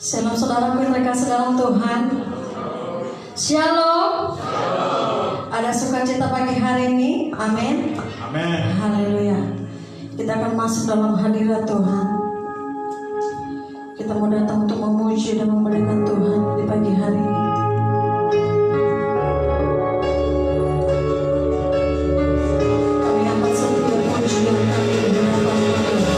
Shalom saudaraku yang terkasih dalam Tuhan. Shalom. Ada sukacita pagi hari ini. Amin. Amin. Haleluya. Kita akan masuk dalam hadirat Tuhan. Kita mau datang untuk memuji dan memuliakan Tuhan di pagi hari ini. Kami akan setiap pujian kami di hadapan Tuhan.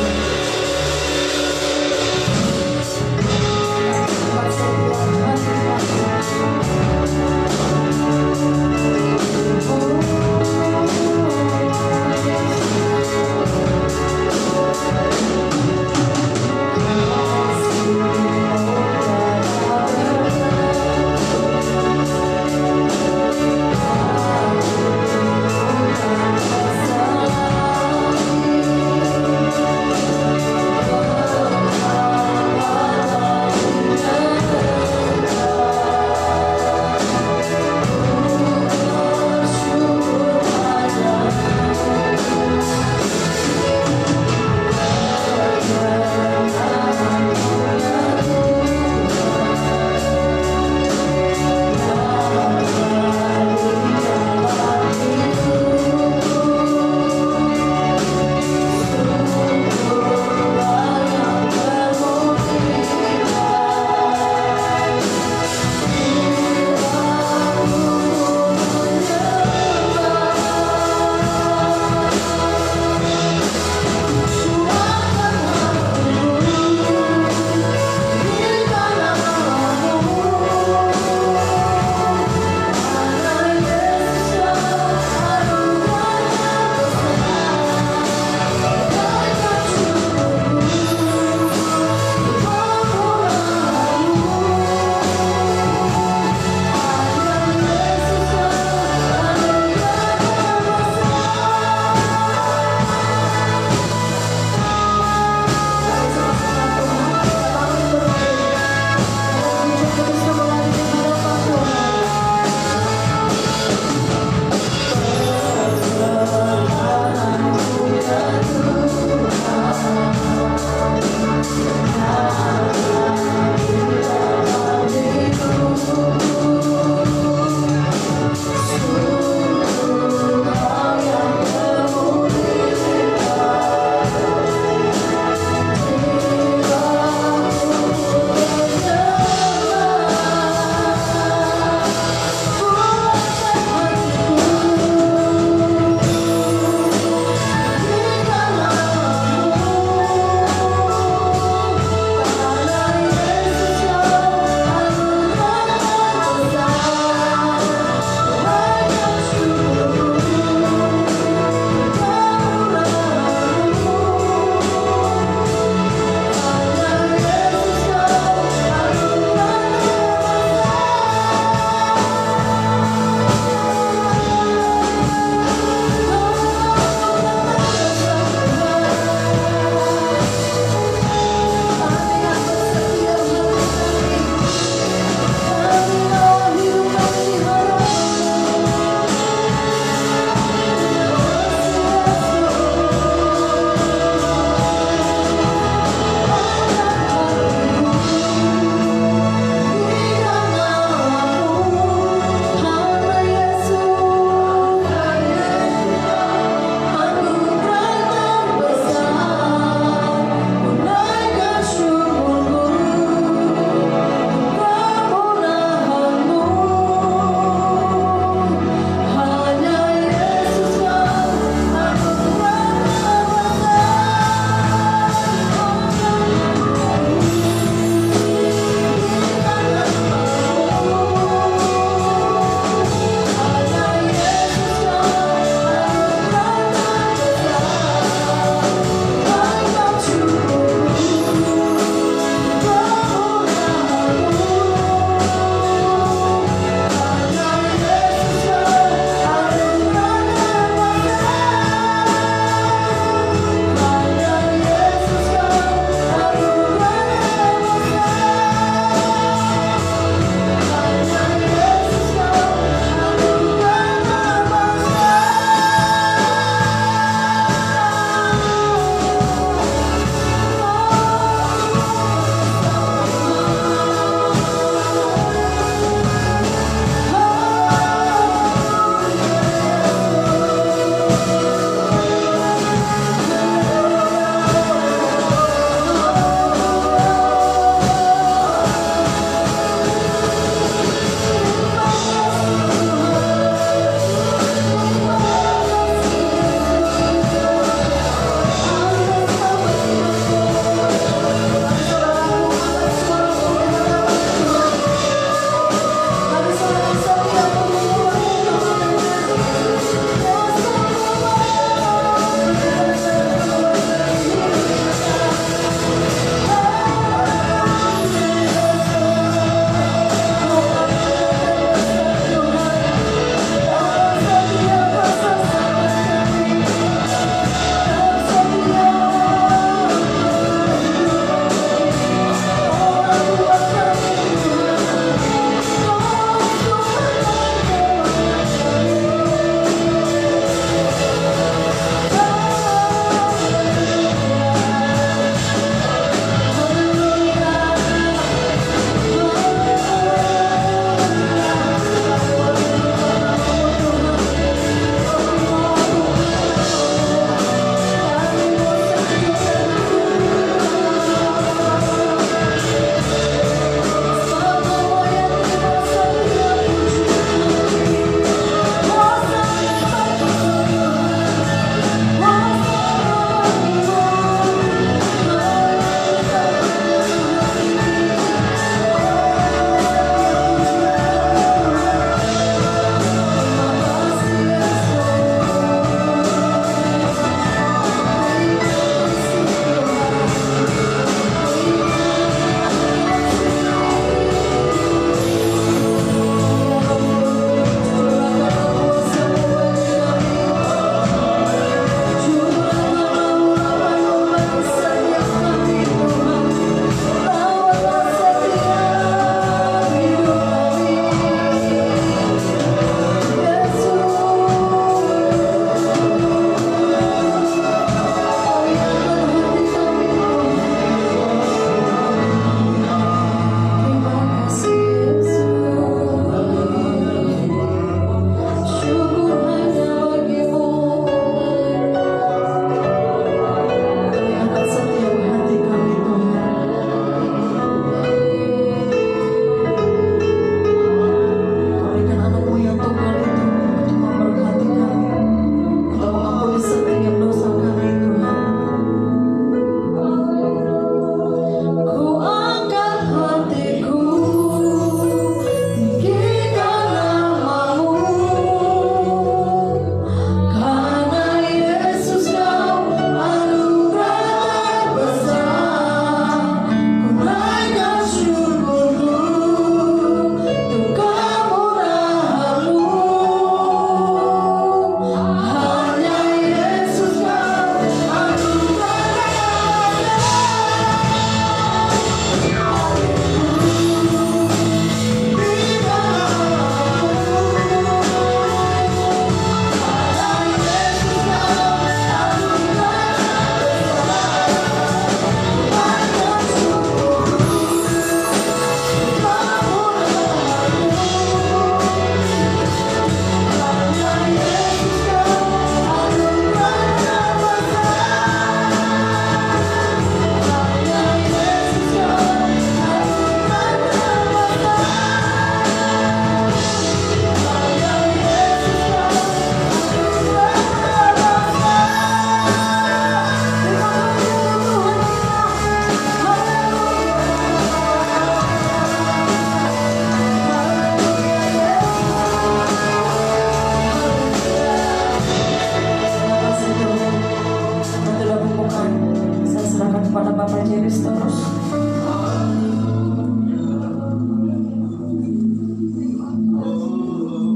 kepada Bapak Jeris terus.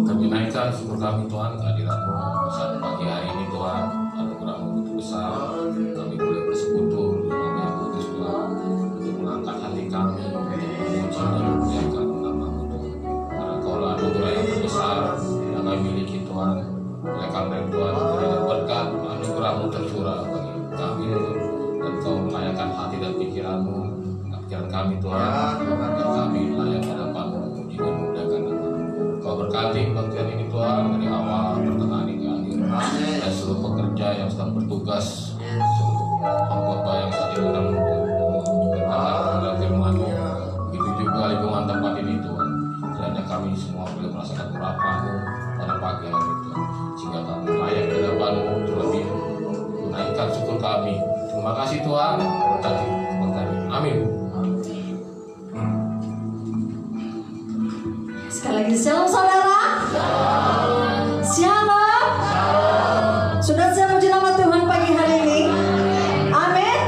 Kami naikkan syukur kami Tuhan kehadirat-Mu saat pagi hari ini Tuhan. Anugerah-Mu begitu besar. Kami boleh bersekutu di rumah Yang Kudus Tuhan untuk mengangkat hati kami untuk memuji dan memuliakan nama-Mu Tuhan. Karena Kaulah anugerah yang terbesar yang kami miliki Tuhan. Oleh karena itu Tuhan, kiranya berkat anugerah-Mu tercurah bagi kami dan Kau melayakkan hati dan pikiran-Mu, pikiran kami Tuhan, agar kami layak hadapan-Mu memuji dan memuliakan nama-Mu. Kau berkati kebaktian ini Tuhan dari awal, pertengahan hingga akhir, dan seluruh pekerja yang sedang bertugas, seluruh anggota yang saat ini sedang mendengarkan firman-Mu, begitu juga lingkungan tempat ini Tuhan. Kiranya kami semua boleh merasakan urapan-Mu pada pagi hari ini Tuhan, sehingga kami layak di hadapan-Mu terlebih menaikkan syukur kami. Terima kasih Tuhan, berkati kami. Amin. Sekali lagi shalom saudara. Shalom. Sudah siap puji nama Tuhan pagi hari ini? Amin.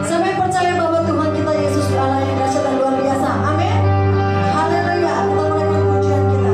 Sampai percaya bahwa Tuhan kita Yesus Allah yang dahsyat dan luar biasa. Amin. Haleluya. Kita mulai pujian kita.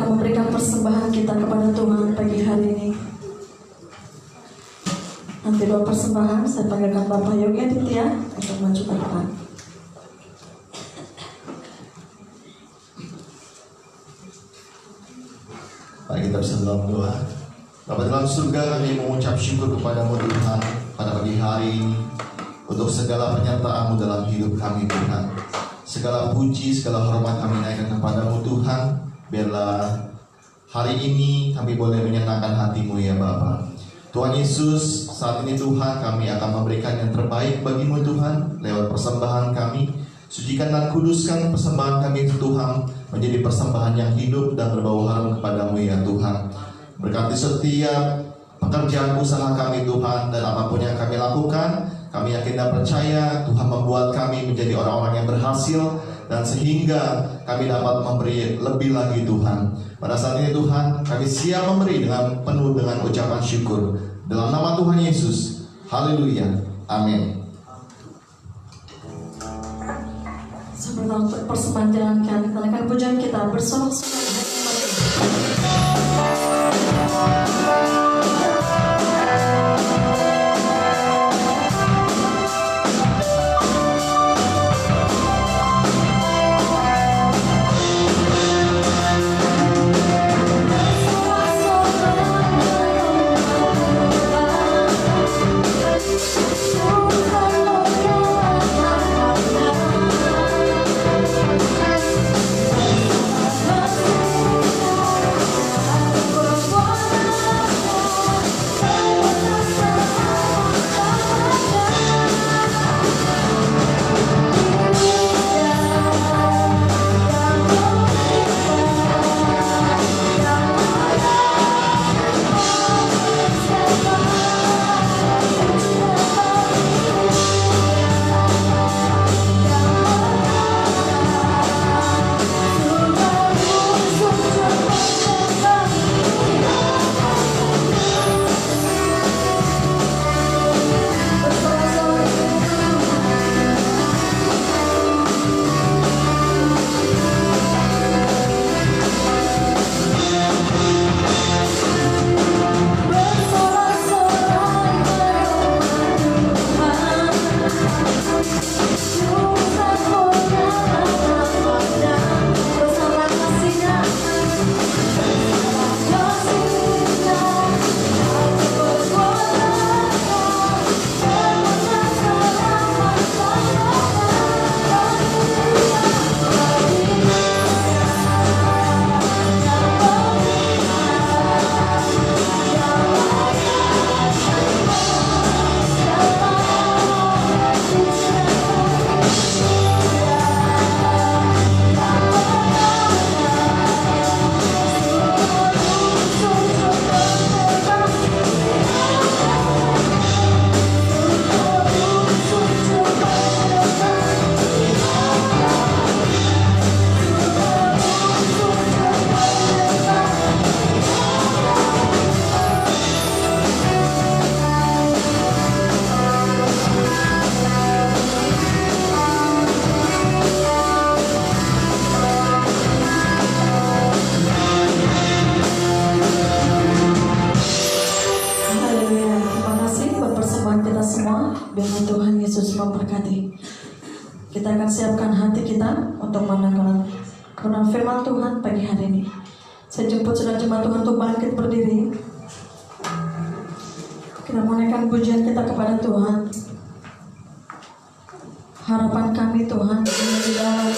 akan memberikan persembahan kita kepada Tuhan pagi hari ini. Nanti doa persembahan saya panggilkan Bapak Yogi Aditya untuk maju ke depan. Mari kita bisa dalam doa. Bapa dalam surga, kami mengucap syukur kepadamu Tuhan pada pagi hari ini untuk segala penyertaan-Mu dalam hidup kami Tuhan. Segala puji, segala hormat kami naikkan kepadamu Tuhan. Biarlah hari ini kami boleh menyenangkan hati-Mu ya Bapa. Tuhan Yesus, saat ini Tuhan kami akan memberikan yang terbaik bagi-Mu Tuhan lewat persembahan kami. Sucikan dan kuduskan persembahan kami Tuhan menjadi persembahan yang hidup dan berbau harum kepadamu ya Tuhan. Berkati setiap pekerjaan usaha kami Tuhan, dan apapun yang kami lakukan, kami yakin dan percaya Tuhan membuat kami menjadi orang-orang yang berhasil, dan sehingga kami dapat memberi lebih lagi Tuhan. Pada saat ini Tuhan, kami siap memberi dengan penuh dengan ucapan syukur. Dalam nama Tuhan Yesus, haleluya, amin. Sebelum persembahan jalankan, kita akan pujian kita bersorak-sorai. Biarlah Tuhan Yesus memberkati. Kita akan siapkan hati kita untuk mendengar firman Tuhan pagi hari ini. Saya jemput saudara jemaat Tuhan untuk bangkit berdiri. Kita menaikkan pujian kita kepada Tuhan. Harapan kami Tuhan di dalam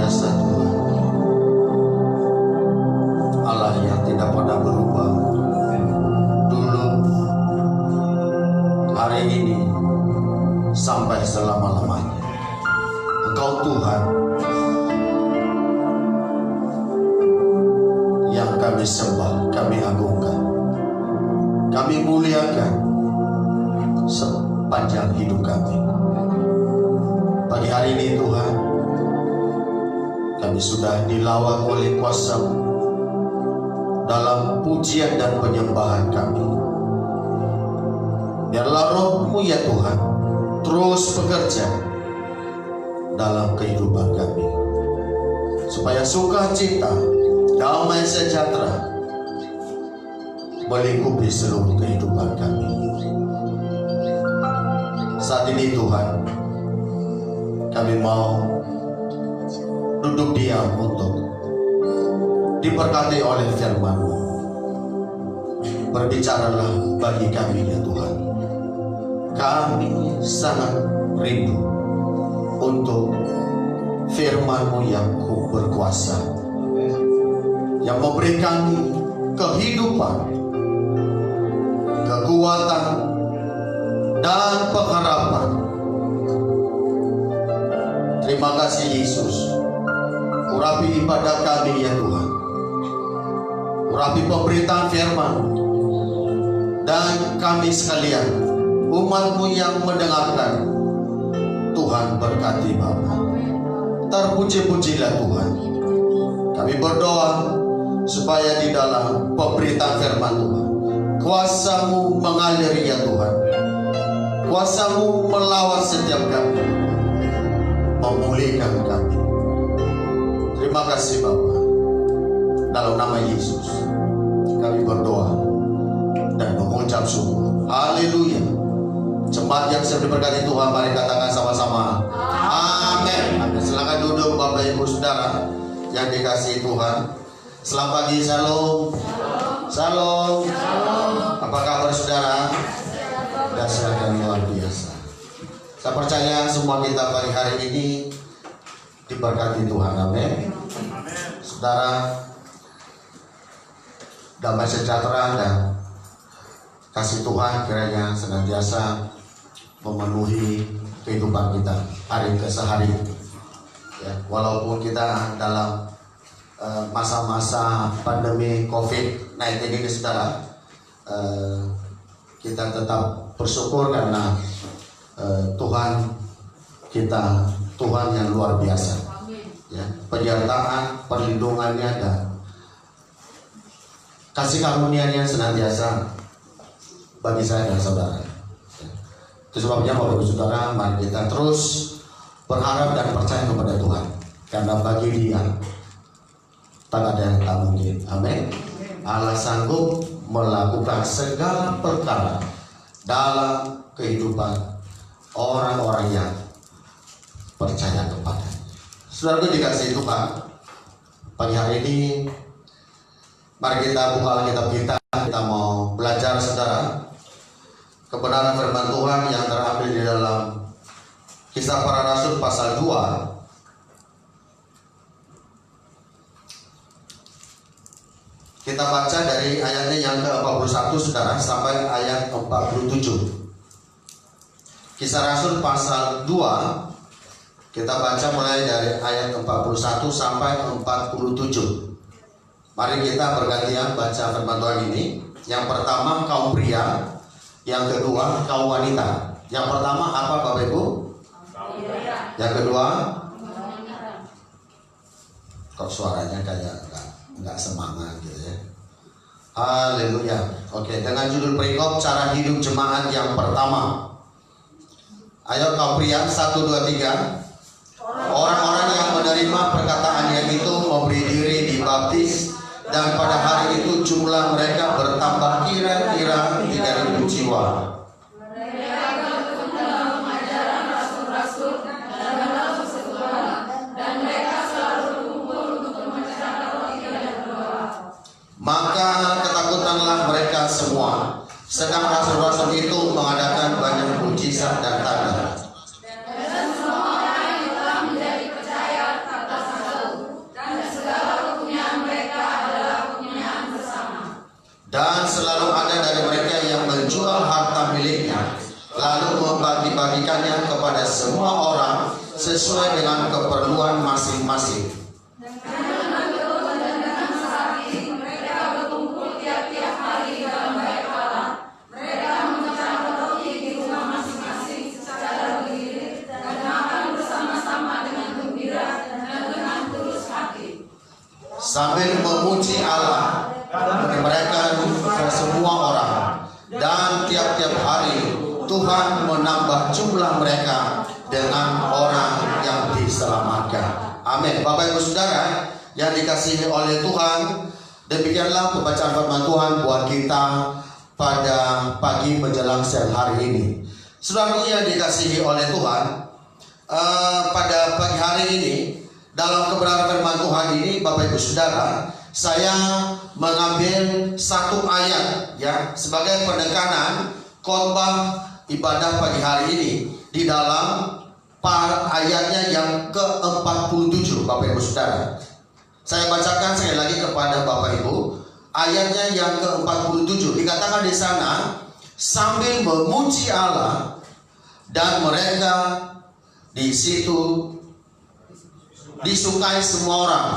biasa Tuhan. Allah yang tidak pernah berubah. Dulu, hari ini, sampai selama-lamanya. Engkau Tuhan yang kami sembah, kami agungkan, kami muliakan sepanjang hidup kami. Pagi hari ini Tuhan, kami sudah dilawat oleh kuasa-Mu dalam pujian dan penyembahan kami. Biarlah Roh-Mu ya Tuhan terus bekerja dalam kehidupan kami, supaya sukacita, damai sejahtera melingkupi seluruh kehidupan kami. Saat ini Tuhan, kami mau duduk diam untuk diberkati oleh firman-Mu. Berbicaralah bagi kami ya Tuhan. Kami sangat rindu untuk firman-Mu yang berkuasa, yang memberi kami kehidupan, kekuatan, dan pengharapan. Terima kasih Yesus. Urapi ibadah kami ya Tuhan. Urapi pemberitaan firman, dan kami sekalian, umat-Mu yang mendengarkan. Tuhan berkati Bapa. Terpuji-pujilah Tuhan. Kami berdoa supaya di dalam pemberitaan firman Tuhan, kuasa-Mu mengalir ya Tuhan. Kuasa-Mu melawat setiap kami, memulihkan kami. Terima kasih Bapa. Dalam nama Yesus kami berdoa dan mengucap syukur. Haleluya. Jemaat yang sudah diberkati Tuhan, mari katakan sama-sama amin. Amin. Silakan duduk Bapak Ibu Saudara yang dikasihi Tuhan. Selamat pagi, shalom. Shalom. Apa kabar saudara? Dahsyat dan luar biasa. Saya percaya semua kita pagi hari ini diberkati Tuhan. Amin. Saudara, damai sejahtera dan kasih Tuhan kiranya senantiasa memenuhi kehidupan kita hari ke hari. Ya, walaupun kita dalam masa-masa pandemi COVID-19 ini saudara, kita tetap bersyukur karena Tuhan kita Tuhan yang luar biasa. Ya, penyertaan, perlindungannya dan kasih karunia-Nya senantiasa bagi saya dan saudara. Itu sebabnya Bapak Ibu Saudara, mari kita terus berharap dan percaya kepada Tuhan, karena bagi Dia tak ada yang tak mungkin. Amin. Allah sanggup melakukan segala perkara dalam kehidupan orang-orang yang percaya kepada. Saudara dikasihi Tuhan, pagi hari ini mari kita buka Alkitab kita. Kita mau belajar saudara kebenaran firman Tuhan yang terambil di dalam Kisah Para Rasul pasal 2 Kita baca dari ayatnya yang ke-41 saudara sampai ayat 47. Kisah Rasul pasal 2 kita baca mulai dari ayat 41 sampai 47. Mari kita bergantian baca firman Tuhan ini. Yang pertama kaum pria, yang kedua kaum wanita. Yang pertama apa Bapak Ibu? Yang kedua, kok suaranya kayak nggak semangat gitu ya. Haleluya. Oke, dengan judul perikop cara hidup jemaat yang pertama. Ayo kaum pria, 1, 2, 3. Orang-orang yang menerima perkataannya itu memberi diri dibaptis, dan pada hari itu jumlah mereka bertambah kira-kira 3.000 jiwa. Maka ketakutanlah mereka semua. Sedang rasul-rasul itu mengadakan banyak mujizat dan tanda. sesuai dengan keperluan masing-masing. Sambil memuji Allah, mereka ke semua orang, dan tiap-tiap hari Tuhan menambah jumlah mereka dengan orang yang diselamatkan. Amin. Bapak Ibu Saudara yang dikasihi oleh Tuhan, demikianlah pembacaan firman Tuhan buat kita pada pagi menjelang siang hari ini. Saudaraku yang dikasihi oleh Tuhan, pada pagi hari ini dalam kebenaran firman Tuhan ini, Bapak Ibu Saudara, saya mengambil satu ayat ya sebagai penekanan khotbah ibadah pagi hari ini di dalam ayatnya yang ke-47, Bapak Ibu Saudara. Saya bacakan sekali lagi kepada Bapak Ibu ayatnya yang ke-47. Dikatakan di sana, sambil memuji Allah, dan mereka di situ disukai semua orang,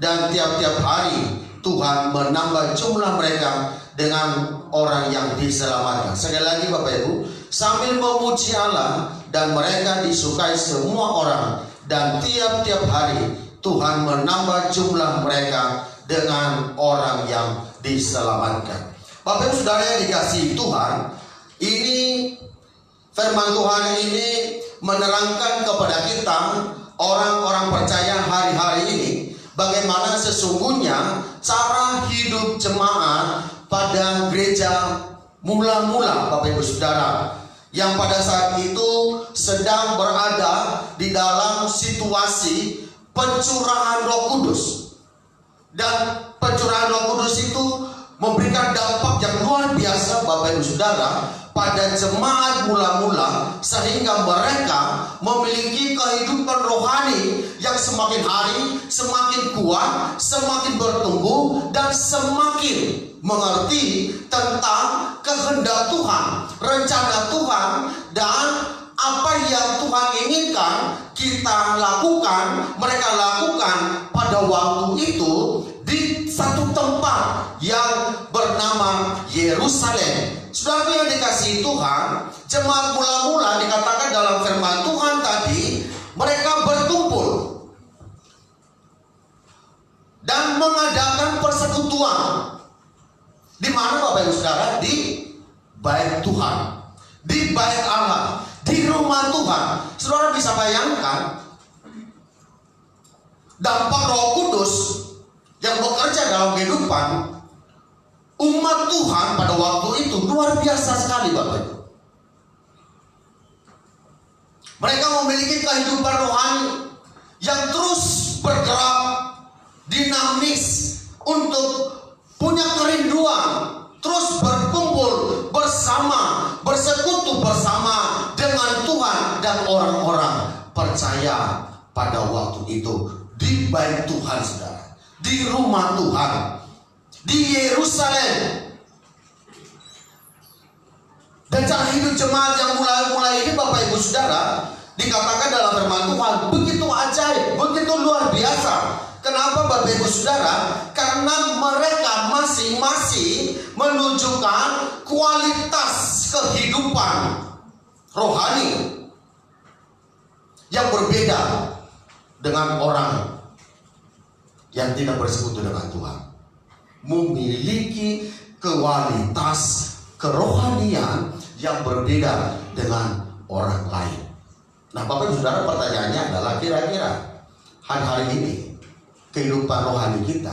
dan tiap-tiap hari Tuhan menambah jumlah mereka dengan orang yang diselamatkan. Sekali lagi Bapak Ibu, sambil memuji Allah, dan mereka disukai semua orang, dan tiap-tiap hari Tuhan menambah jumlah mereka dengan orang yang diselamatkan. Bapak Ibu Saudara yang dikasihi Tuhan, ini firman Tuhan ini menerangkan kepada kita orang-orang percaya hari-hari ini bagaimana sesungguhnya cara hidup jemaat pada gereja mula-mula, Bapak Ibu Saudara, yang pada saat itu sedang berada di dalam situasi pencurahan Roh Kudus. Dan pencurahan Roh Kudus itu memberikan dampak yang luar biasa, Bapak Ibu Saudara, pada jemaat mula-mula, sehingga mereka memiliki kehidupan rohani yang semakin hari semakin kuat, semakin bertumbuh, dan semakin mengerti tentang kehendak Tuhan, rencana Tuhan, dan apa yang Tuhan inginkan kita lakukan, mereka lakukan pada waktu itu di satu tempat yang bernama Yerusalem. Saudara yang dikasihi Tuhan, jemaat mula-mula dikatakan dalam firman Tuhan tadi, mereka berkumpul dan mengadakan persekutuan. Di mana Bapak Ibu Saudara? Di bait Tuhan, di bait Allah, di rumah Tuhan. Saudara bisa bayangkan dampak Roh Kudus yang bekerja dalam kehidupan umat Tuhan pada waktu itu luar biasa sekali, Bapak Ibu. Mereka memiliki kehidupan rohani yang terus bergerak, dinamis, untuk punya kerinduan, terus berkumpul bersama, bersekutu bersama dengan Tuhan dan orang-orang percaya pada waktu itu di bait Tuhan, saudara, di rumah Tuhan, di Yerusalem. Dan cara hidup jemaat yang mulai-mulai ini, Bapak Ibu Saudara, dikatakan dalam firman Tuhan begitu ajaib, begitu luar biasa. Kenapa Bapak Ibu Saudara? Karena mereka masing-masing menunjukkan kualitas kehidupan rohani yang berbeda dengan orang yang tidak bersekutu dengan Tuhan. Memiliki kualitas kerohanian yang berbeda dengan orang lain. Nah, Bapak Ibu Saudara, pertanyaannya adalah kira-kira hari-hari ini kehidupan rohani kita,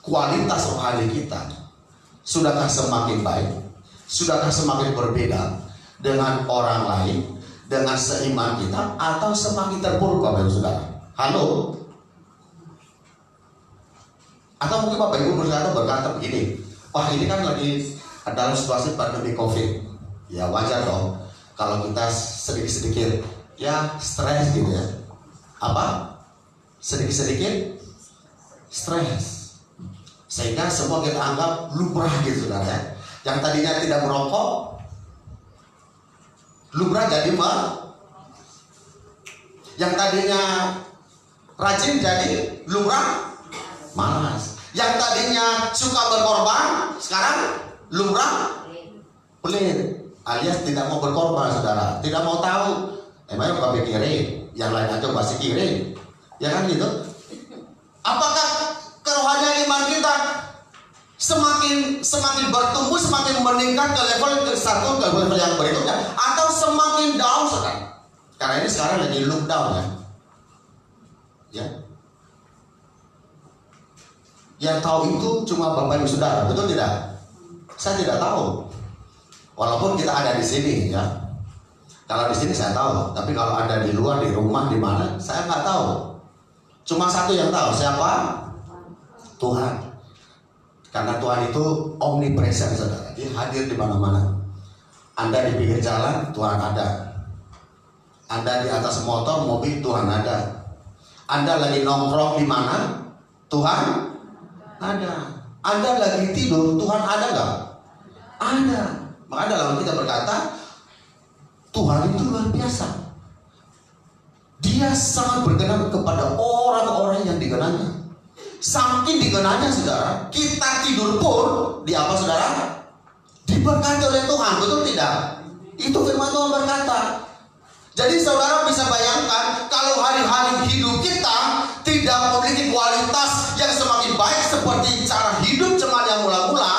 kualitas rohani kita, sudahkah semakin baik? Sudahkah semakin berbeda dengan orang lain, dengan seiman kita, atau semakin terpuruk, Bapak Ibu Saudara? Halo? Atau mungkin Bapak Ibu Saudara berkata begini, wah ini kan lagi dalam situasi pandemi COVID. Ya wajar dong kalau kita sedikit-sedikit ya stres gitu ya. Apa? Sedikit-sedikit stres, sehingga semua kita anggap lumrah gitu, saudara ya. Yang tadinya tidak merokok lumrah jadi Yang tadinya rajin jadi lumrah malas. Yang tadinya suka berkorban sekarang lumrah pelit, alias tidak mau berkorban, saudara. Tidak mau tahu. Emangnya bapak kirim, yang lain aja pasti kirim, ya kan gitu. Apakah kerohanian iman kita semakin bertumbuh, semakin meningkat ke level satu, ke level yang berikutnya, atau semakin down, saudara? Karena ini sekarang lagi lockdown, ya. Yang tahu itu cuma bapak ibu saudara, betul tidak? Saya tidak tahu. Walaupun kita ada di sini, ya. Kalau di sini saya tahu, tapi kalau ada di luar, di rumah, di mana, saya nggak tahu. Cuma satu yang tahu, siapa? Tuhan. Karena Tuhan itu omnipresent, saudara. Dia hadir di mana-mana. Anda di pinggir jalan, Tuhan ada. Anda di atas motor, mobil, Tuhan ada. Anda lagi nongkrong di mana, Tuhan ada. Anda lagi tidur, Tuhan ada nggak? Ada. Maka dalam kita berkata, Tuhan itu luar biasa. Dia sangat berkenan kepada orang-orang yang dikenalnya. Saking dikenalnya, saudara, kita tidur pun di apa, saudara? Diberkati oleh Tuhan, betul tidak? Itu firman Tuhan berkata. Jadi saudara bisa bayangkan kalau hari-hari hidup kita tidak memiliki kualitas yang semakin baik seperti cara hidup jemaat yang mula-mula,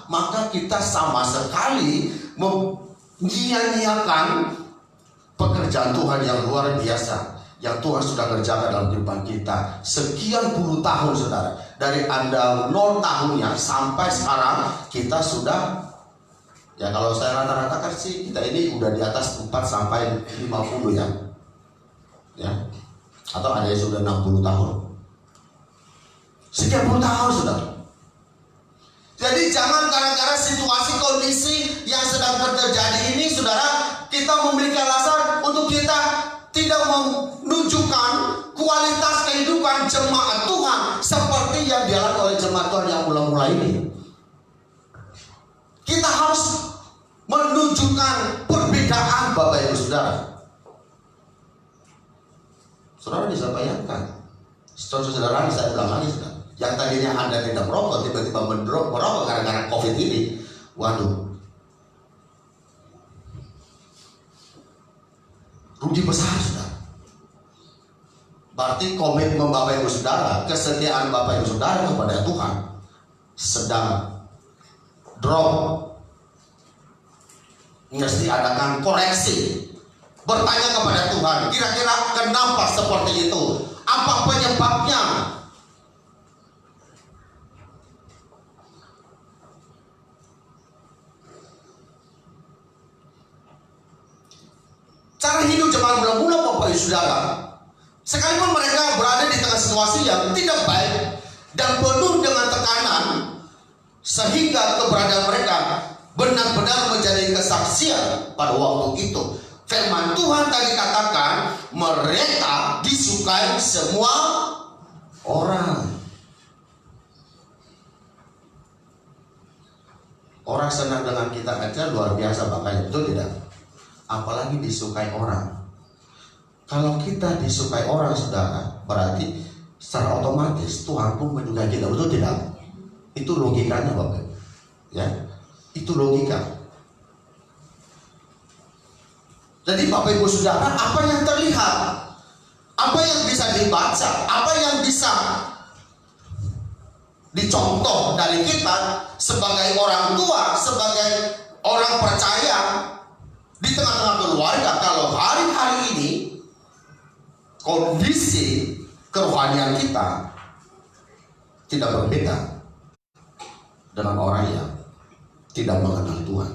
maka kita sama sekali menyia-nyiakan pekerjaan Tuhan yang luar biasa yang Tuhan sudah kerjakan dalam kehidupan kita sekian puluh tahun, saudara. Dari Anda 0 tahunnya sampai sekarang kita sudah, ya kalau saya rata-ratakan sih kita ini udah di atas 4 sampai 50 ya. Atau ada yang sudah 60 tahun. Sekian puluh tahun, saudara. Jadi jangan gara-gara situasi kondisi yang sedang terjadi ini, saudara, kita memiliki alasan untuk kita tidak menunjukkan kualitas kehidupan jemaat Tuhan seperti yang dialami oleh jemaat Tuhan yang mula-mula ini. Kita harus menunjukkan perbedaan, Bapak Ibu Saudara. Saudara bisa bayangkan, saudara saya bilang lagi, saudara, yang tadinya Anda tidak merokok tiba-tiba merokok gara-gara COVID ini, waduh, rugi besar, saudara. Berarti komitmen Bapak Ibu Saudara, kesetiaan Bapak Ibu Saudara kepada Tuhan sedang drop. Mesti adakan koreksi. Bertanya kepada Tuhan, kira-kira kenapa seperti itu? Apa penyebabnya? Cara hidup jemaat mula-mula, Bapak Ibu Saudara, sekalipun mereka berada di tengah situasi yang tidak baik dan penuh dengan tekanan, sehingga keberadaan mereka benar-benar menjadi kesaksian pada waktu itu. Firman Tuhan tadi katakan, mereka disukai semua orang. Orang senang dengan kita aja luar biasa, makanya betul tidak? Apalagi disukai orang. Kalau kita disukai orang, saudara, berarti secara otomatis Tuhan pun menyukai kita, betul tidak? Itu logikanya, Bapak. Ya, itu logika. Jadi Bapak Ibu Saudara, apa yang terlihat, apa yang bisa dibaca, apa yang bisa dicontoh dari kita sebagai orang tua, sebagai orang percaya di tengah-tengah keluarga, kalau hari-hari ini kondisi kerohanian kita tidak berbeda dengan orang yang tidak mengenal Tuhan.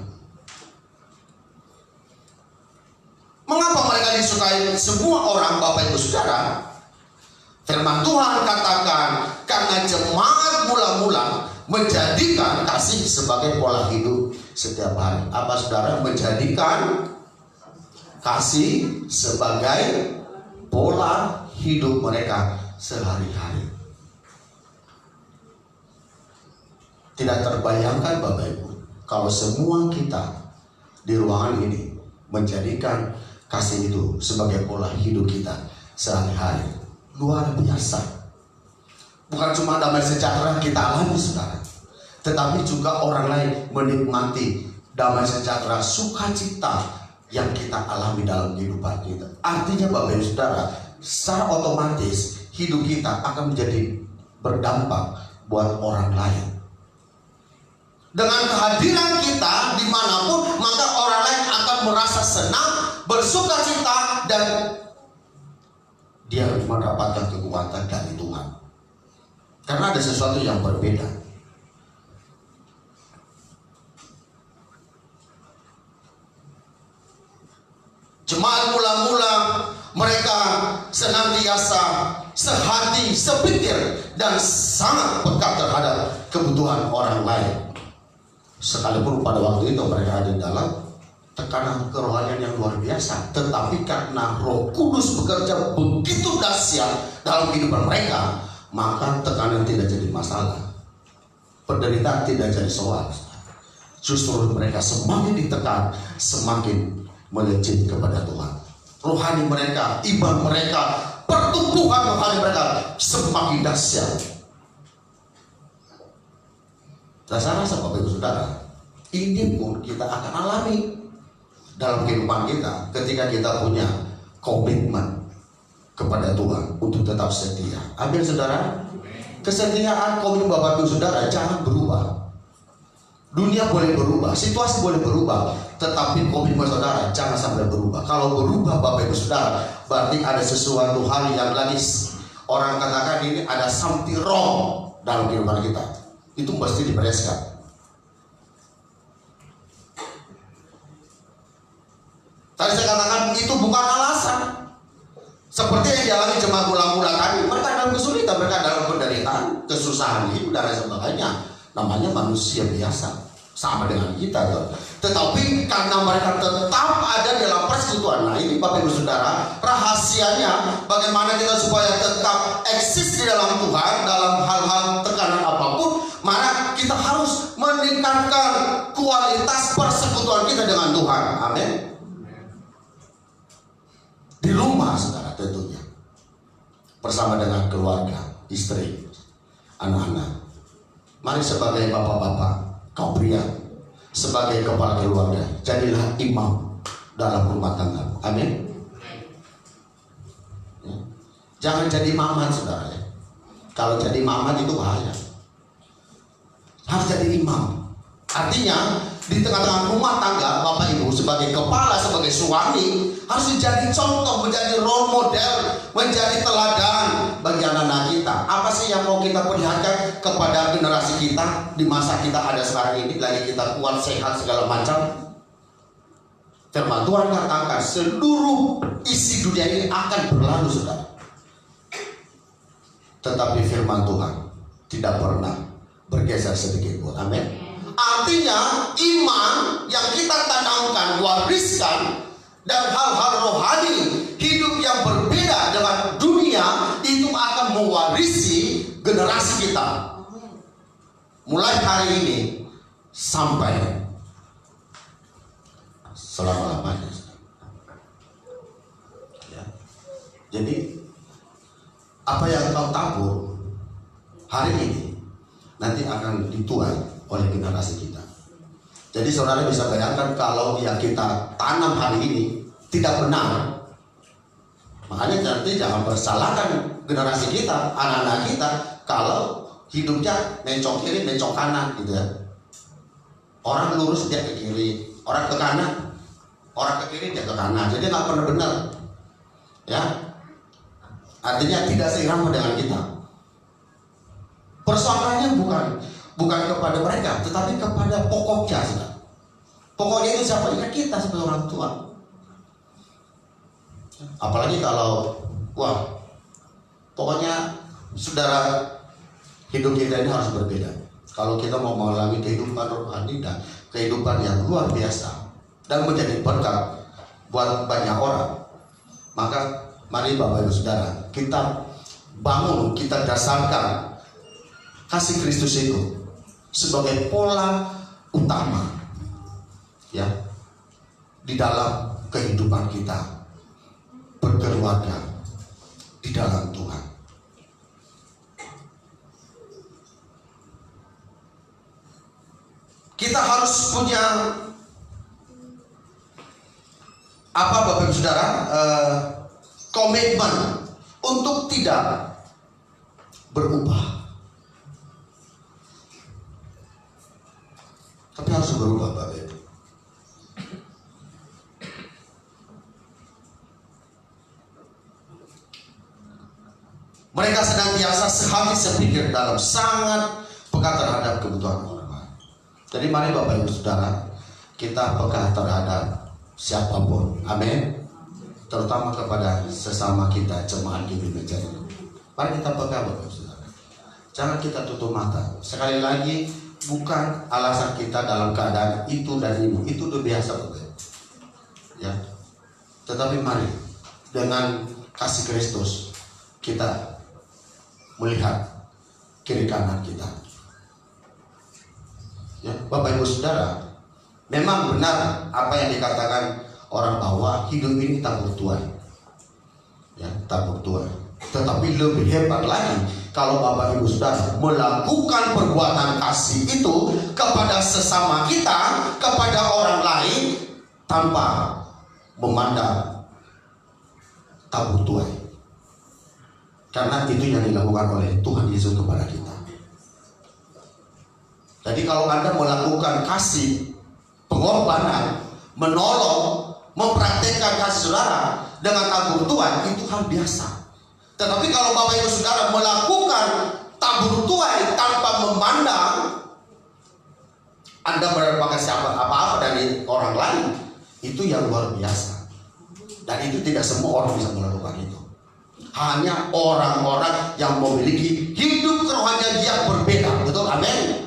Mengapa mereka disukai semua orang, Bapak Ibu Saudara? Firman Tuhan katakan, karena jemaat mula-mula menjadikan kasih sebagai pola hidup setiap hari. Apa saudara? Menjadikan kasih sebagai pola hidup mereka sehari-hari. Tidak terbayangkan, Bapak Ibu, kalau semua kita di ruangan ini menjadikan kasih itu sebagai pola hidup kita sehari-hari. Luar biasa. Bukan cuma damai sejahtera kita alami saudara, tetapi juga orang lain menikmati damai sejahtera, sukacita yang kita alami dalam kehidupan kita. Artinya Bapak Ibu Saudara, secara otomatis hidup kita akan menjadi berdampak buat orang lain. Dengan kehadiran kita dimanapun, maka orang lain akan merasa senang, bersukacita, dan dia mendapatkan kekuatan dari Tuhan. Karena ada sesuatu yang berbeda. Jemaat mula-mula mereka senantiasa sehati, sepikir, dan sangat peka terhadap kebutuhan orang lain. Sekalipun pada waktu itu mereka ada dalam tekanan kerohanian yang luar biasa, tetapi karena Roh Kudus bekerja begitu dahsyat dalam kehidupan mereka, maka tekanan tidak jadi masalah, penderitaan tidak jadi soal. Justru mereka semakin ditekan, semakin melejit kepada Tuhan. Rohani mereka, iman mereka, pertumbuhan rohani mereka semakin dahsyat. Dan saya rasa Bapak Ibu Saudara, ini pun kita akan alami dalam kehidupan kita ketika kita punya komitmen kepada Tuhan untuk tetap setia. Amin saudara. Kesetiaan komitmen Bapak Ibu Saudara jangan berubah. Dunia boleh berubah, situasi boleh berubah, tetapi komitmen saudara jangan sampai berubah. Kalau berubah Bapak Ibu Saudara, berarti ada sesuatu hal yang lagi orang katakan ini ada something wrong dalam kehidupan kita. Itu mesti dibereskan. Tadi saya katakan itu bukan alasan. Seperti yang dialami jemaat mula-mula tadi, mereka dalam kesulitan, mereka dalam penderitaan, kesusahan hidup dan lain sebagainya. Namanya manusia biasa, sama dengan kita. Tetapi karena mereka tetap ada dalam persekutuan. Nah ini Bapak Ibu Saudara, rahasianya bagaimana kita supaya tetap eksis di dalam Tuhan dalam hal-hal tekanan apapun. Mana kita harus meningkatkan kualitas persekutuan kita dengan Tuhan. Amin. Di rumah saudara tentunya, bersama dengan keluarga, istri, anak-anak. Mari sebagai bapak-bapak, kaum pria, sebagai kepala keluarga, jadilah imam dalam rumah tangga. Amin. Ya. Jangan jadi maman saudara ya. Kalau jadi maman itu bahaya. Harus jadi imam. Artinya di tengah-tengah rumah tangga Bapak Ibu sebagai kepala, sebagai suami harus menjadi contoh, menjadi role model, menjadi teladan bagi anak-anak kita. Apa sih yang mau kita perlihatkan kepada generasi kita di masa kita ada sekarang ini, lagi kita kuat, sehat, segala macam. Firman Tuhan katakan seluruh isi dunia ini akan berlalu saudara, tetapi firman Tuhan tidak pernah bergeser sedikit pun. Amin. Artinya iman yang kita tanamkan, wariskan, dan hal-hal rohani, hidup yang berbeda dengan dunia itu akan mewarisi generasi kita mulai hari ini sampai selama-lamanya ya. Jadi apa yang kau tabur hari ini nanti akan dituai oleh generasi kita. Jadi saudara bisa bayangkan kalau yang kita tanam hari ini tidak benar, makanya nanti jangan bersalahkan generasi kita, anak-anak kita kalau hidupnya mencong kiri, mencong kanan gitu ya. Orang lurus dia ke kiri, orang ke kanan, orang ke kiri dia ke kanan, jadi nggak pernah benar ya. Artinya tidak seirama dengan kita. Persoalannya bukan kepada mereka, tetapi kepada pokoknya. Pokoknya itu siapa? Ya kita sebagai orang tua. Apalagi kalau pokoknya saudara, hidup kita ini harus berbeda. Kalau kita mau mengalami kehidupan rohani dan kehidupan yang luar biasa dan menjadi berkat buat banyak orang, maka mari Bapak Ibu Saudara, kita bangun, kita dasarkan kasih Kristus itu sebagai pola utama ya di dalam kehidupan kita berkeluarga, di dalam Tuhan. Kita harus punya apa Bapak Ibu Saudara, komitmen untuk tidak berubah. Tapi harus berubah Bapak Ibu. Mereka senantiasa sehati sepikir dalam sangat peka terhadap kebutuhan orang lain. Jadi mari Bapak Ibu Saudara, kita peka terhadap siapapun, amin. Terutama kepada sesama kita, jemaat di gereja. Mari kita peka Bapak Ibu Saudara. Jangan kita tutup mata. Sekali lagi, bukan alasan kita dalam keadaan itu dan ini, itu udah biasa Bapak Ibu. Ya. Tetapi mari dengan kasih Kristus kita melihat kiri kanan kita. Ya, Bapak Ibu Saudara, memang benar apa yang dikatakan orang bahwa hidup ini tak bertuai. Ya, tak bertuai. Tetapi lebih hebat lagi kalau Bapak Ibu Saudara melakukan perbuatan kasih itu kepada sesama kita, kepada orang lain tanpa memandang tak bertuai. Karena itu yang dilakukan oleh Tuhan Yesus kepada kita. Jadi kalau Anda melakukan kasih, pengorbanan, menolong, mempraktekkan kasih saudara dengan tabur tuai, itu hal biasa. Tetapi kalau Bapak Ibu Saudara melakukan tabur tuai tanpa memandang Anda mendapatkan siapa apa-apa dari orang lain, itu yang luar biasa. Dan itu tidak semua orang bisa melakukan itu. Hanya orang-orang yang memiliki hidup kerohanian yang berbeda, betul, amin.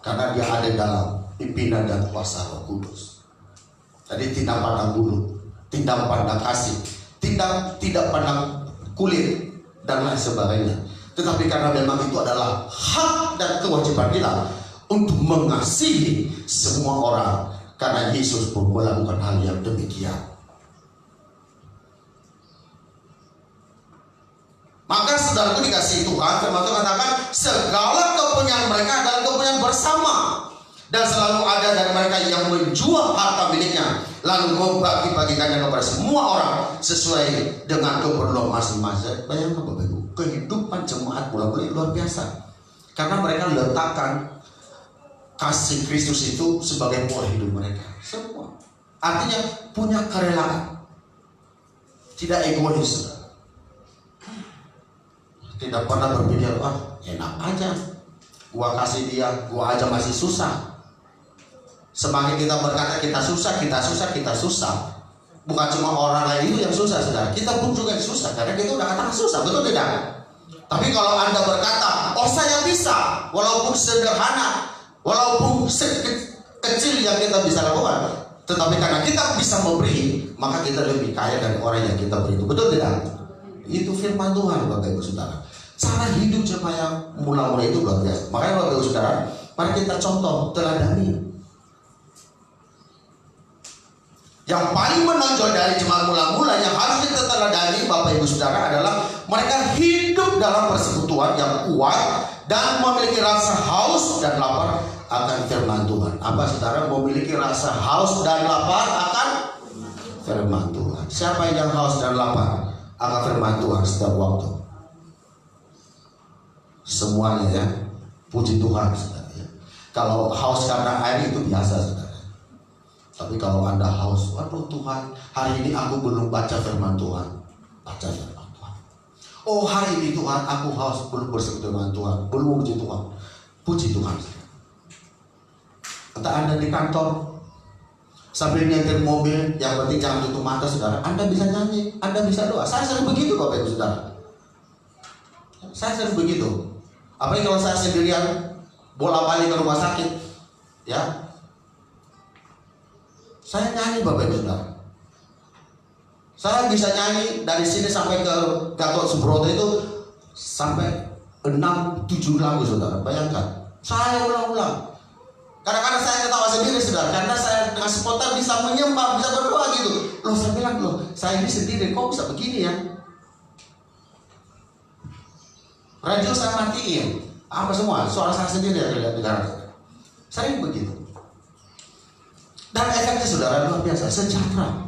Karena dia ada dalam pimpinan dan kuasa Roh Kudus. Jadi tidak pandang bulu, tidak pandang kasih, tidak pandang kulit dan lain sebagainya. Tetapi karena memang itu adalah hak dan kewajiban kita untuk mengasihi semua orang, karena Yesus pun melakukan hal yang demikian. Maka saudaraku dikasihi Tuhan, firman Tuhan katakan segala kepunyaan mereka adalah kepunyaan bersama, dan selalu ada dari mereka yang menjual harta miliknya lalu membagi-bagikannya kepada semua orang sesuai dengan keperluan masing-masing. Bayangkan Bapak Ibu, kehidupan jemaat mula-mula luar biasa, karena mereka letakkan kasih Kristus itu sebagai pola hidup mereka semua. Artinya punya kerelaan, tidak egois. Tidak pernah berpikir, enak aja, gua kasih dia, gua aja masih susah. Semakin kita berkata kita susah. Bukan cuma orang lain itu yang susah, saudara. Kita pun juga susah, karena kita udah katakan susah, betul tidak? Tapi kalau Anda berkata, saya bisa, walaupun sederhana, walaupun kecil yang kita bisa lakukan, tetapi karena kita bisa memberi, maka kita lebih kaya dari orang yang kita beri itu, betul tidak? Itu firman Tuhan, Bapak Ibu Saudara. Cara hidup jemaat yang mula-mula itu luar biasa. Makanya Bapak Ibu Saudara, mari kita contoh, teladani. Yang paling menonjol dari jemaat mula-mula yang harus kita teladani Bapak Ibu Saudara adalah mereka hidup dalam persekutuan yang kuat dan memiliki rasa haus dan lapar akan firman Tuhan. Apa saudara memiliki rasa haus dan lapar akan firman Tuhan? Siapa yang haus dan lapar akan firman Tuhan setiap waktu? Semuanya ya, puji Tuhan saudara ya. Kalau haus karena air itu biasa saudara. Tapi kalau Anda haus, waduh Tuhan, hari ini aku belum baca firman Tuhan. Baca firman Tuhan. Oh hari ini Tuhan, aku haus, belum bersekutu dengan Tuhan, belum puji Tuhan. Puji Tuhan. Entah Anda di kantor sambil nyetir mobil, yang penting jangan tutup mata saudara. Anda bisa nyanyi, Anda bisa doa. Saya sering begitu Bapak Ibu Saudara. Saya sering begitu. Apalagi kalau saya sendirian bolak-balik ke rumah sakit, ya. Saya nyanyi Bapak Ibu Saudara. Saya bisa nyanyi dari sini sampai ke Gatot Subroto itu sampai 6-7 lagu saudara. Bayangkan. Saya ulang-ulang. Kadang-kadang saya ketawa sendiri saudara, karena saya dengan spontan bisa menyembah, bisa berdoa gitu. Loh saya bilang, loh saya ini sendiri kok bisa begini ya? radio saya matiin, apa semua, suara saya sendiri yang dengar. Sering begitu. Dan efeknya saudara luar biasa, sejahtera.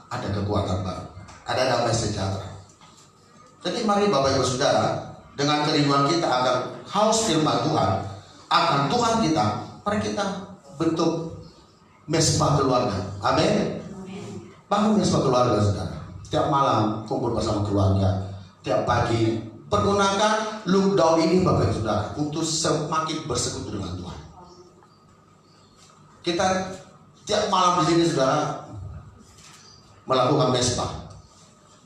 Ada kekuatan baru, ada damai sejahtera. Jadi mari Bapak Ibu Saudara, dengan kerinduan kita akan haus firman Tuhan, akan Tuhan kita, mari kita bentuk mesbah keluarga. Amin. Bangun mesbah keluarga saudara. Tiap malam kumpul bersama keluarga, tiap pagi pergunakan lockdown ini Bapak Ibu Saudara untuk semakin bersekutu dengan Tuhan. Kita tiap malam di sini saudara melakukan mesbah,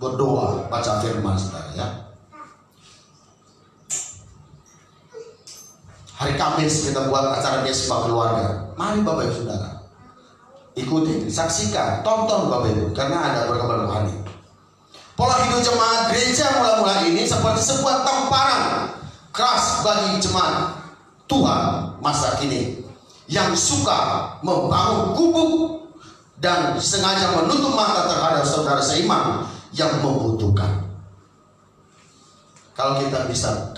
berdoa, baca firman saudara ya. Hari Kamis kita buat acara mesbah keluarga. Mari Bapak Ibu Saudara, ikuti, saksikan, tonton Bapak Ibu, karena ada berkabar rohani. Pola hidup jemaat gereja mula-mula ini seperti sebuah tamparan keras bagi jemaat Tuhan masa kini yang suka membangun gubuk dan sengaja menutup mata terhadap saudara seiman yang membutuhkan. Kalau kita bisa,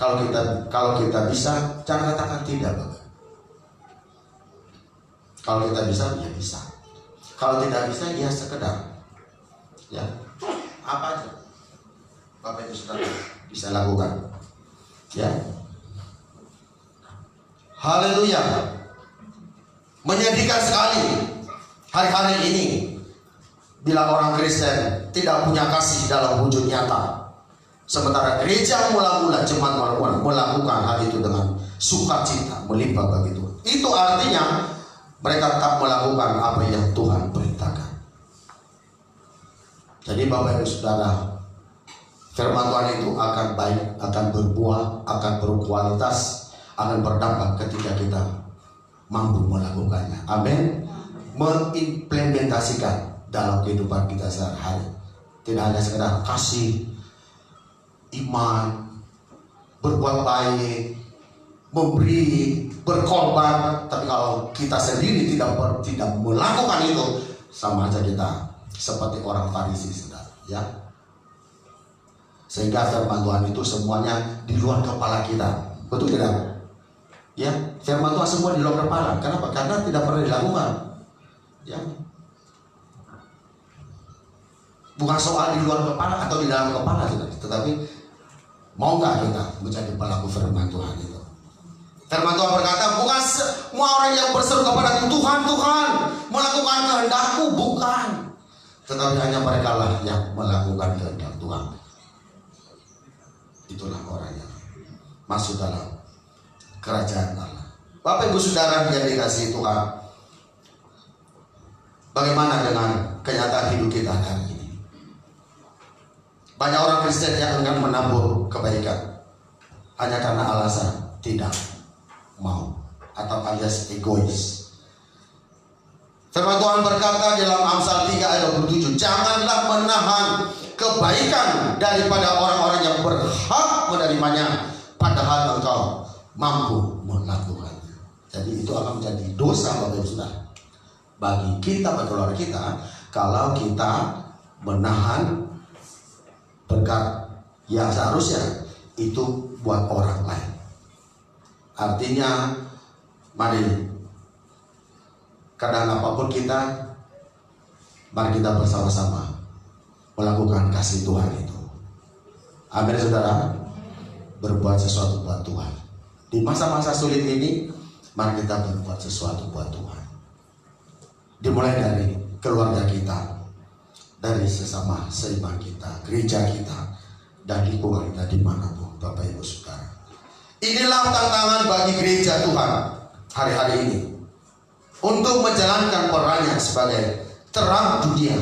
jangan katakan tidak, Bapak. Kalau kita bisa, ya bisa. Kalau tidak bisa, ya sekedar, ya apa aja, Bapak Ibu Saudara bisa lakukan, ya. Haleluya. Menyedihkan sekali hari-hari ini bila orang Kristen tidak punya kasih dalam wujud nyata. Sementara gereja mula-mula jemaat melakukan hal itu dengan sukacita melimpah bagi Tuhan. Itu artinya mereka tak melakukan apa yang Tuhan perintahkan. Jadi Bapak Ibu Saudara, firman Tuhan itu akan baik, akan berbuah, akan berkualitas, akan berdampak ketika kita mampu melakukannya. Amin. Mengimplementasikan dalam kehidupan kita sehari-hari. Tidak hanya sekedar kasih, iman, berbuat baik, memberi, berkorban, tapi kalau kita sendiri tidak melakukan itu, sama aja kita seperti orang Farisi, saudara, ya. Sehingga firman Tuhan itu semuanya di luar kepala kita, betul tidak? Ya, firman Tuhan semua di luar kepala. Kenapa? Karena tidak pernah dilakukan. Ya, bukan soal di luar kepala atau di dalam kepala, tetapi mau nggak kita menjadi pelaku firman Tuhan itu? Firman Tuhan berkata, bukan semua orang yang berseru kepada Tuhan, Tuhan melakukan kehendak-Mu, bukan. Tetapi hanya mereka lah yang melakukan kehendak Tuhan. Itulah orang yang masuk dalam kerajaan Allah. Bapak Ibu Saudara yang dikasihi Tuhan, bagaimana dengan kenyataan hidup kita hari ini? Banyak orang Kristen yang enggan menabur kebaikan hanya karena alasan tidak mau atau alias egois. Firman Tuhan berkata dalam Amsal 3 ayat 27, janganlah menahan kebaikan daripada orang-orang yang berhak menerimanya, padahal engkau mampu melakukannya. Jadi itu akan menjadi dosa Bapak Ibu Saudara bagi kita, bagi keluarga kita, kalau kita menahan berkat yang seharusnya itu buat orang lain. Artinya, mari kadang apapun kita, mari kita bersama-sama melakukan kasih Tuhan itu. Amin saudara. Berbuat sesuatu buat Tuhan. Di masa-masa sulit ini, mari kita berbuat sesuatu buat Tuhan. Dimulai dari keluarga kita, dari sesama seiman kita, gereja kita, dan lingkungan kita dimanapun Bapak Ibu Saudara. Inilah tantangan bagi gereja Tuhan hari-hari ini untuk menjalankan perannya sebagai terang dunia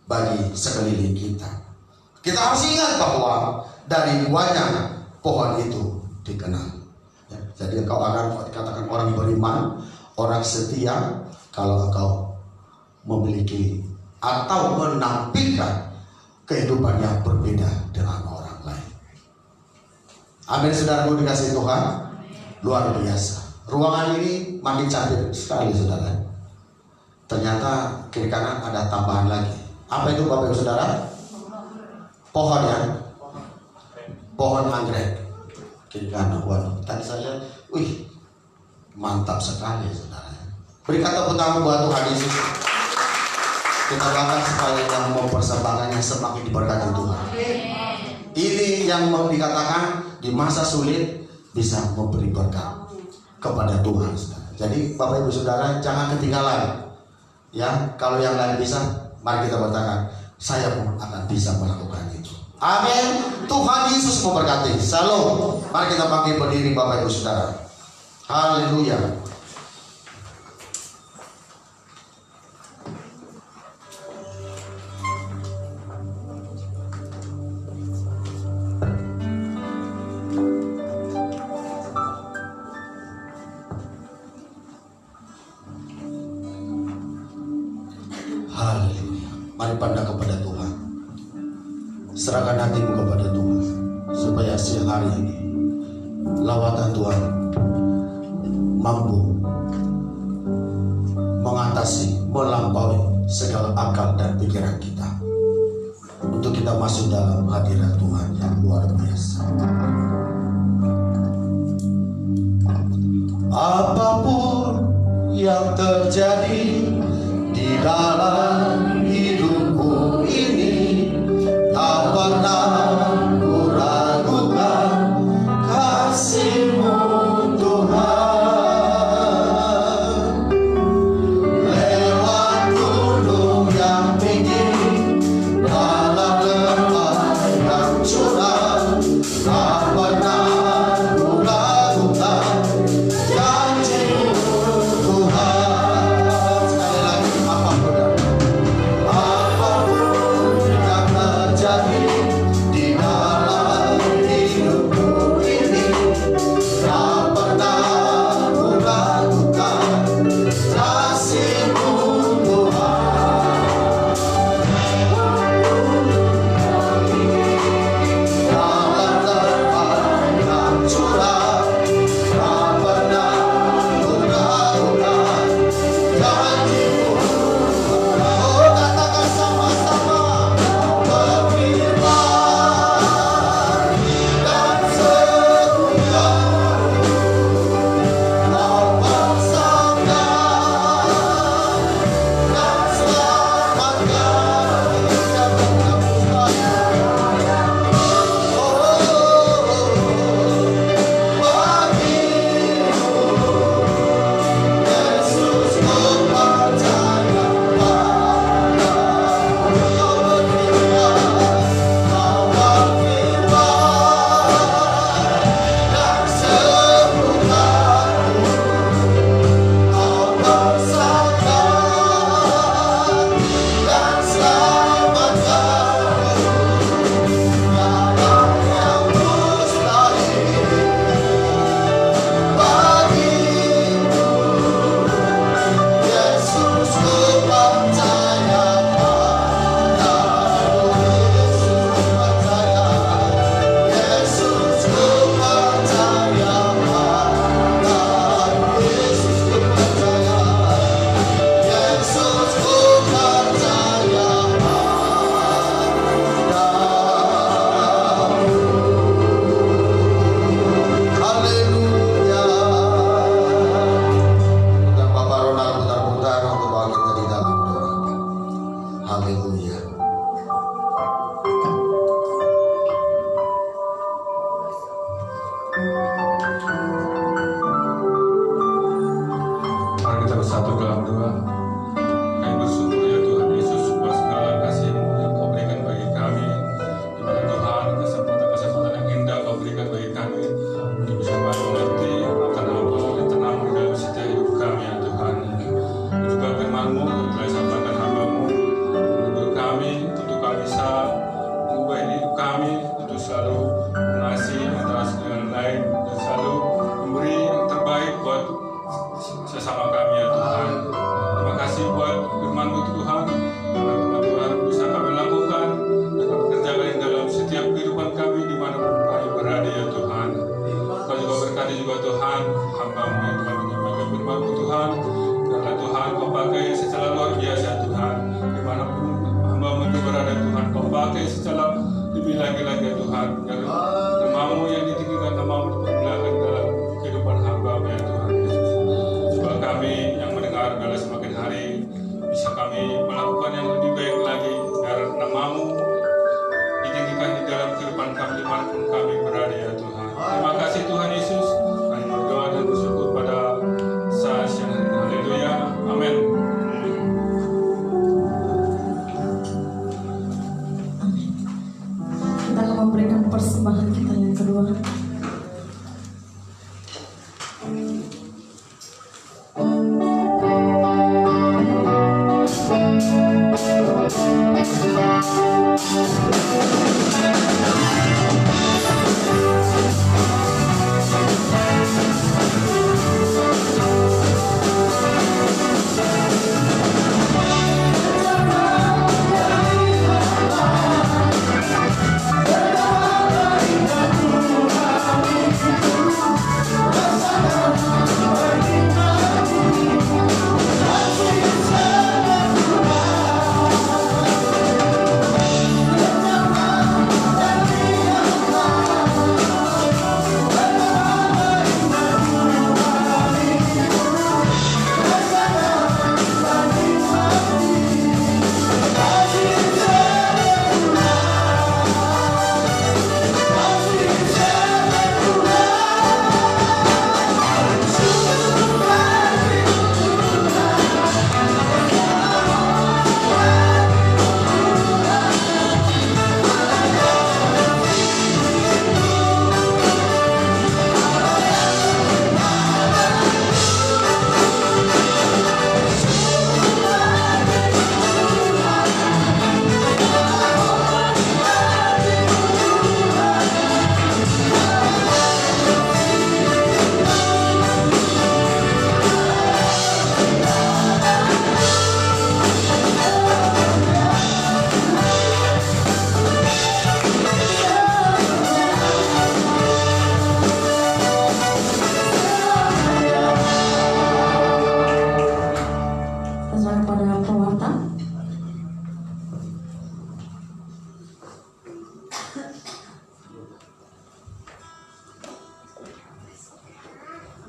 bagi sekeliling kita. Kita harus ingat bahwa dari buahnya pohon itu dikenal. Ya, jadi engkau akan dikatakan orang beriman, orang setia kalau engkau memiliki atau menampilkan kehidupan yang berbeda dengan orang lain. Amin saudaraku dikasihi Tuhan. Luar biasa. Ruangan ini makin cantik sekali saudara. Ternyata kiri kanan ada tambahan lagi. Apa itu Bapak Ibu Saudara? Pohon ya. Pohon anggrek. kiri kanan. Waduh, tadi saya, wih, mantap sekali saudara. Beri kata pertama buat Tuhan Yesus. Kita doakan supaya yang mempersembahkannya semakin diberkati Tuhan. Ini yang mau dikatakan di masa sulit bisa memberi berkat kepada Tuhan. Saudara. Jadi Bapak Ibu Saudara jangan ketinggalan. Ya, kalau yang lain bisa, mari kita berkatakan, saya pun akan bisa melakukan itu. Amin. Tuhan Yesus memberkati. Salam. Mari kita bangkit berdiri Bapak Ibu Saudara. Haleluya. Haleluya. Mari pandang kepada Tuhan. Serahkan hatimu kepada Tuhan supaya siang hari ini lawatan Tuhan mampu mengatasi, melampaui segala akal dan pikiran kita untuk kita masuk dalam hadirat Tuhan yang luar biasa. Apapun yang terjadi di dalam hidupku ini, tak pernah ku ragukan kasih-Mu Tuhan. Lewat gunung yang tinggi, dalam lembah yang curam, tak pernah ku ragukan janji-Mu Tuhan. Sekali lagi, apapun yang terjadi di dalam hidupku ini, tak pernah ku ragukan kasih-Mu Tuhan. Dalam lembah yang curam, tak pernah ku ragukan janji-Mu. Oh, katakan sama-sama, berfirman dan setia, Kau bersabda dan selamatkan yang percaya. Yesus ku percaya padamu. Kau berfirman dan sembuhkanku. Kau bersabda dan selamatkanku. Tiada yang mustahil bagimu. Yesus ku percaya padamu. Yesus ku percaya. Yesus ku percaya padamu. Yesus ku percaya. Yesus ku percaya padamu. Haleluya. Dan Bapak Ronald putar-putar untuk bawa kita di dalam doa. Haleluya. Mari kita bersatu dalam doa. Kami bersyukur ya Tuhan Yesus buat segala kasih-Mu yang Kau berikan bagi kami. Di mana Tuhan kesempatan-kesempatan yang indah Kau berikan bagi kami untuk bisa mengerti akan apa yang ternamu di dalam setiap hidup kami ya Tuhan. Dan juga firman-Mu yang telah disampaikan hamba-Mu menegur kami untuk kami bisa mengubah hidup kami untuk selalu mengasihi antara satu dengan lain dan selalu memberi yang terbaik buat sesama kami ya Tuhan. Terima kasih buat firman-Mu Tuhan. Karena Tuhan bisa kami lakukan dan kami kerjakan di dalam setiap kehidupan kami dimanapun kami berada ya Tuhan. Kau juga berkati juga Tuhan hamba-Mu yang telah menyampaikan firman-Mu Tuhan. Karena Tuhan Kau pakai secara luar biasa Tuhan. Dimanapun hamba-Mu itu berada Tuhan, Kau pakai secara lebih lagi-lagi ya Tuhan. Dari namamu yang ditinggikan, namamu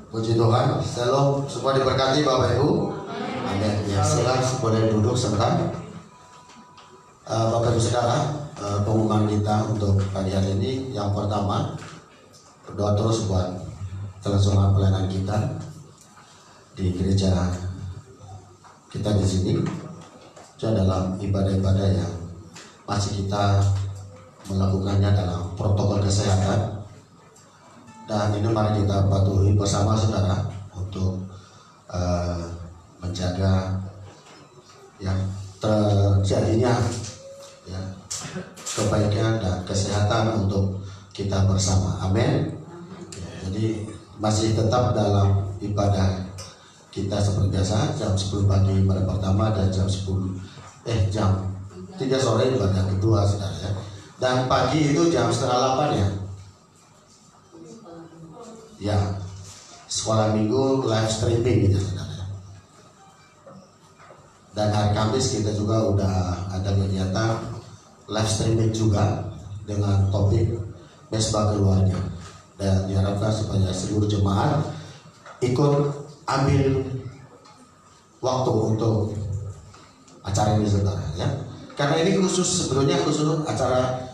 Puji Tuhan. Shalom. Semua diberkati Bapak Ibu. Amin. Ya, silakan boleh duduk sebentar. Bapak Ibu Saudara, pengumuman kita untuk pagi hari ini yang pertama, berdoa terus buat kelangsungan pelayanan kita di gereja kita di sini. Itu dalam ibadah-ibadah yang masih kita melakukannya dalam protokol kesehatan. Dan ini mari kita patuhi bersama saudara untuk menjaga yang terjadinya ya, kebaikan dan kesehatan untuk kita bersama. Amin. Ya, jadi masih tetap dalam ibadah kita seperti biasa, jam 10 pagi ibadah pertama dan jam 3 sore ibadah kedua saudara ya. Dan pagi itu jam 7:30 ya. Ya, sekolah minggu live streaming gitu saudara. Dan hari Kamis kita juga udah ada kegiatan live streaming juga dengan topik mesbah keluarga. Dan diharapkan supaya seluruh jemaat ikut ambil waktu untuk acara ini saudara ya. Karena ini sebetulnya khusus acara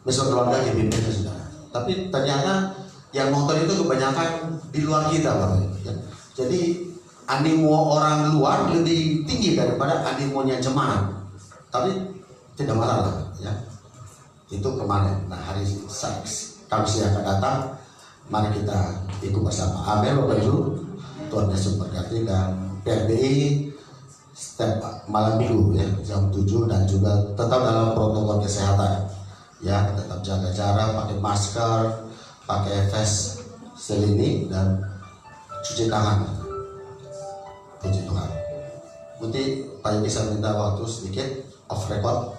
mesbah keluarga GBP saudara. Tapi ternyata yang nonton itu kebanyakan di luar kita Bapak. Ya. Jadi animo orang luar lebih tinggi daripada animonya jemaat. Tapi tidak masalah ya. Itu kemarin. Nah hari Kamis yang akan datang, mari kita ikut bersama. Amin Bapak Ibu. Tuhan Yesus berkati. Dan PRBI setiap malam minggu ya jam 7 dan juga tetap dalam protokol kesehatan ya, tetap jaga jarak, pakai masker, pakai face selini dan cuci tangan. Puji Tuhan. Putih, Pak bisa minta waktu sedikit off record.